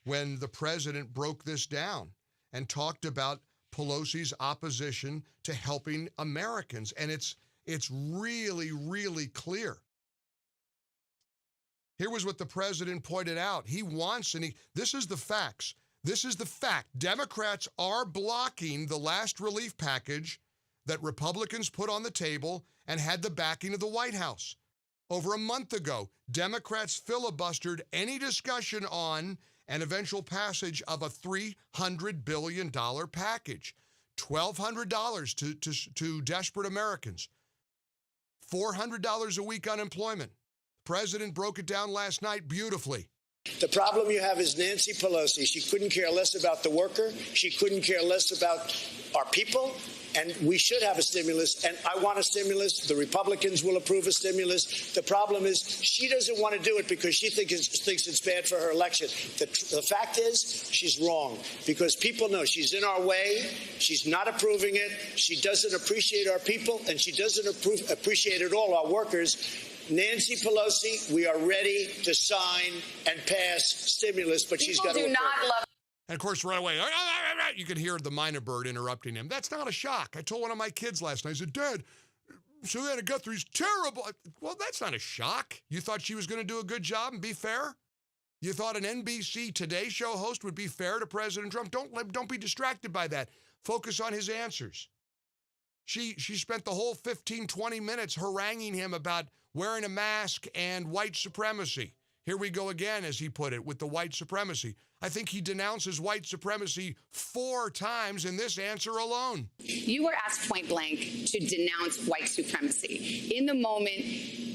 when the president broke this down and talked about Pelosi's opposition to helping Americans. And it's really, really clear. Here was what the president pointed out. He wants, this is the facts. This is the fact. Democrats are blocking the last relief package that Republicans put on the table and had the backing of the White House. Over a month ago, Democrats filibustered any discussion on an eventual passage of a $300 billion package. $1,200 to desperate Americans. $400 a week unemployment. The president broke it down last night beautifully. The problem you have is Nancy Pelosi. She couldn't care less about the worker. She couldn't care less about our people. And we should have a stimulus. And I want a stimulus. The Republicans will approve a stimulus. The problem is she doesn't want to do it because she thinks it's bad for her election. The fact is she's wrong because people know she's in our way. She's not approving it. She doesn't appreciate our people, and she doesn't appreciate at all our workers. Nancy Pelosi, we are ready to sign and pass stimulus, but she's got to do not love. And of course, right away, you can hear the minor bird interrupting him. That's not a shock. I told one of my kids last night, I said, Dad, Savannah Guthrie's terrible. Well, that's not a shock. You thought she was going to do a good job and be fair? You thought an NBC Today Show host would be fair to President Trump? Don't be distracted by that. Focus on his answers. She spent the whole 15, 20 minutes haranguing him about wearing a mask and white supremacy. Here we go again, as he put it, with the white supremacy. I think he denounces white supremacy 4 times in this answer alone. You were asked point blank to denounce white supremacy. In the moment,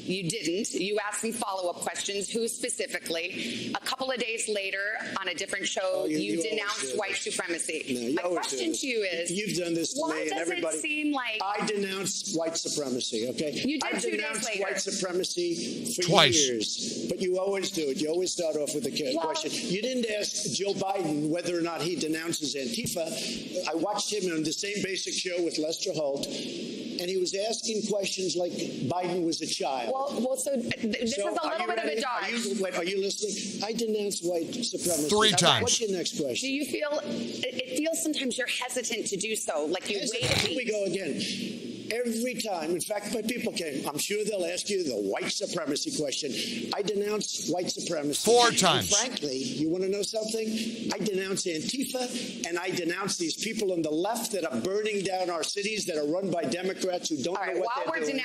you didn't. You asked some follow-up questions. Who specifically? A couple of days later, on a different show, you denounced white supremacy. No, my question to you is, you've done this to me and everybody. Why does it seem like I denounced white supremacy, okay? You did 2 days later. I denounced white supremacy for Twice. years. But you always do it. You always start off with a question. You didn't ask Joe Biden whether or not he denounces Antifa. I watched him on the same basic show with Lester Holt, and he was asking questions like Biden was a child. Well, so this is a little bit of a dodge. Are you listening? I denounce white supremacy. 3 times. What's your next question? Do you feel, it feels sometimes you're hesitant to do so, like you wait a Here we go again. Every time, in fact, my people came, I'm sure they'll ask you the white supremacy question. I denounce white supremacy. 4 times. And frankly, you want to know something? I denounce Antifa, and I denounce these people on the left that are burning down our cities that are run by Democrats who don't know what they're doing.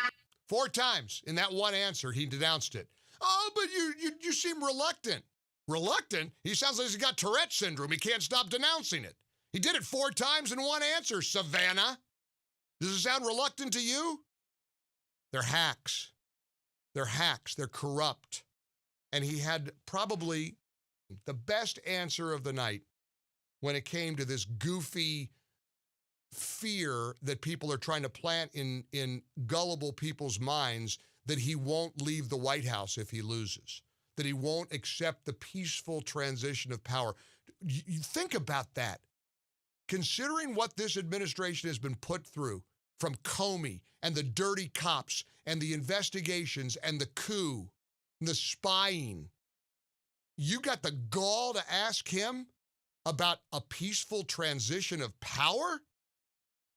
4 times in that one answer, he denounced it. Oh, but you seem reluctant. Reluctant? He sounds like he's got Tourette syndrome. He can't stop denouncing it. He did it 4 times in one answer, Savannah. Does it sound reluctant to you? They're hacks. They're hacks. They're corrupt. And he had probably the best answer of the night when it came to this goofy fear that people are trying to plant in gullible people's minds that he won't leave the White House if he loses, that he won't accept the peaceful transition of power. You think about that. Considering what this administration has been put through from Comey and the dirty cops and the investigations and the coup and the spying, you got the gall to ask him about a peaceful transition of power?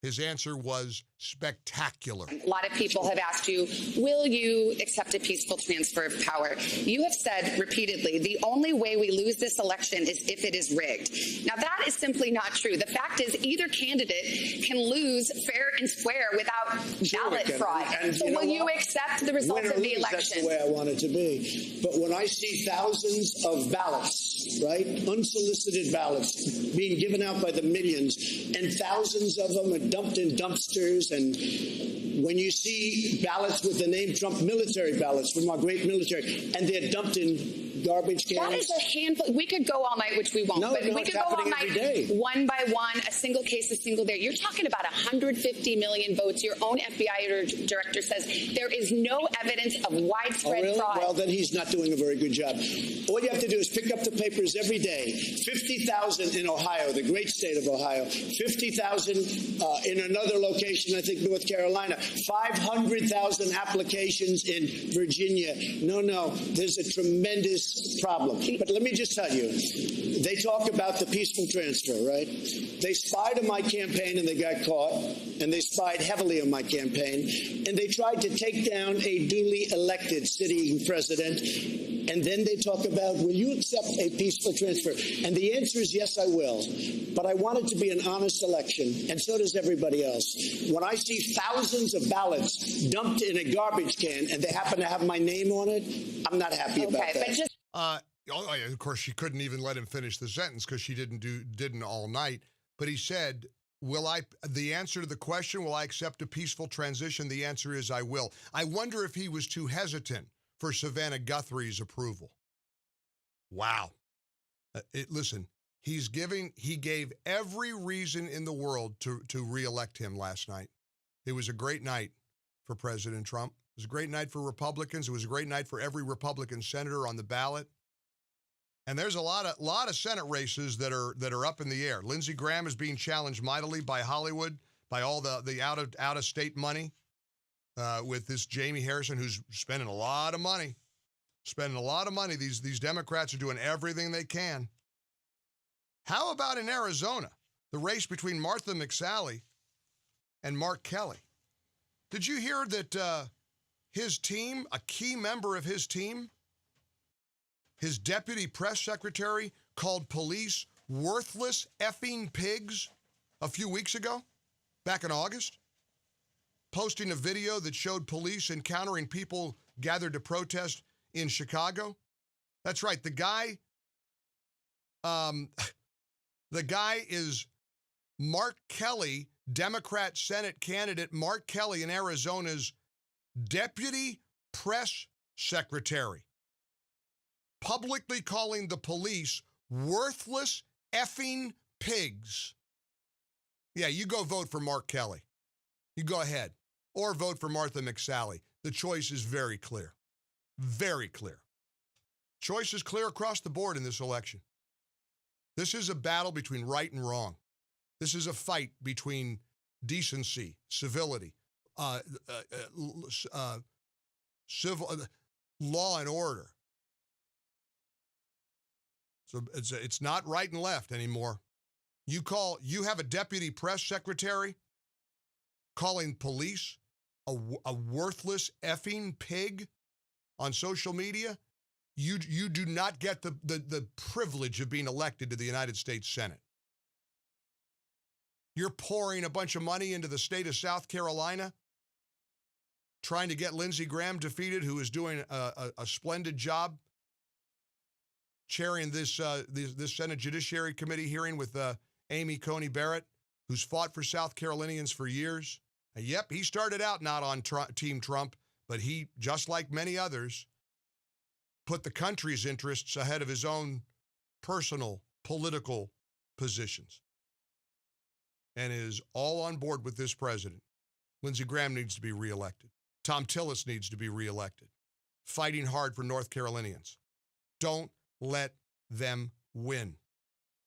His answer was spectacular. A lot of people have asked you, will you accept a peaceful transfer of power? You have said repeatedly, the only way we lose this election is if it is rigged. Now, that is simply not true. The fact is either candidate can lose fair and square without ballot fraud. And so will you accept the results of the election? That's the way I want it to be. But when I see thousands of ballots, right, unsolicited ballots being given out by the millions, and thousands of them are dumped in dumpsters, and when you see ballots with the name Trump, military ballots from our great military, and they're dumped in garbage cans. That is a handful. We could go all night, which we won't. But we could go all night, one by one, a single case, a single day. You're talking about 150 million votes. Your own FBI director says there is no evidence of widespread fraud. Well, then he's not doing a very good job. All you have to do is pick up the papers every day. 50,000 in Ohio, the great state of Ohio. 50,000 in another location, I think North Carolina. 500,000 applications in Virginia. No, there's a tremendous problem. But let me just tell you, they talk about the peaceful transfer, right? They spied on my campaign and they got caught, and they spied heavily on my campaign, and they tried to take down a duly elected sitting president. And then they talk about, will you accept a peaceful transfer? And the answer is yes, I will. But I want it to be an honest election, and so does everybody else. When I see thousands of ballots dumped in a garbage can and they happen to have my name on it, I'm not happy about that. But just of course, she couldn't even let him finish the sentence because she didn't all night. But he said, the answer to the question, will I accept a peaceful transition? The answer is I will. I wonder if he was too hesitant for Savannah Guthrie's approval. Wow. Listen, he gave every reason in the world to reelect him last night. It was a great night for President Trump. It was a great night for Republicans. It was a great night for every Republican senator on the ballot. And there's a lot of Senate races that are up in the air. Lindsey Graham is being challenged mightily by Hollywood, by all the out of state money, with this Jamie Harrison, who's spending a lot of money. These Democrats are doing everything they can. How about in Arizona, the race between Martha McSally and Mark Kelly? Did you hear that his team, a key member of his team, his deputy press secretary, called police worthless effing pigs a few weeks ago, back in August, posting a video that showed police encountering people gathered to protest in Chicago? That's right. The guy is Mark Kelly, Democrat Senate candidate Mark Kelly in Arizona's deputy press secretary, publicly calling the police worthless effing pigs. Yeah, you go vote for Mark Kelly. You go ahead. Or vote for Martha McSally. The choice is very clear. Very clear. Choice is clear across the board in this election. This is a battle between right and wrong. This is a fight between decency, civility, civil law and order. So it's not right and left anymore. You have a deputy press secretary calling police a worthless effing pig on social media. You do not get the privilege of being elected to the United States Senate. You're pouring a bunch of money into the state of South Carolina, trying to get Lindsey Graham defeated, who is doing a splendid job chairing this Senate Judiciary Committee hearing with Amy Coney Barrett, who's fought for South Carolinians for years. Yep, he started out not on Team Trump, but he, just like many others, put the country's interests ahead of his own personal political positions and is all on board with this president. Lindsey Graham needs to be reelected. Tom Tillis needs to be reelected. Fighting hard for North Carolinians. Don't let them win.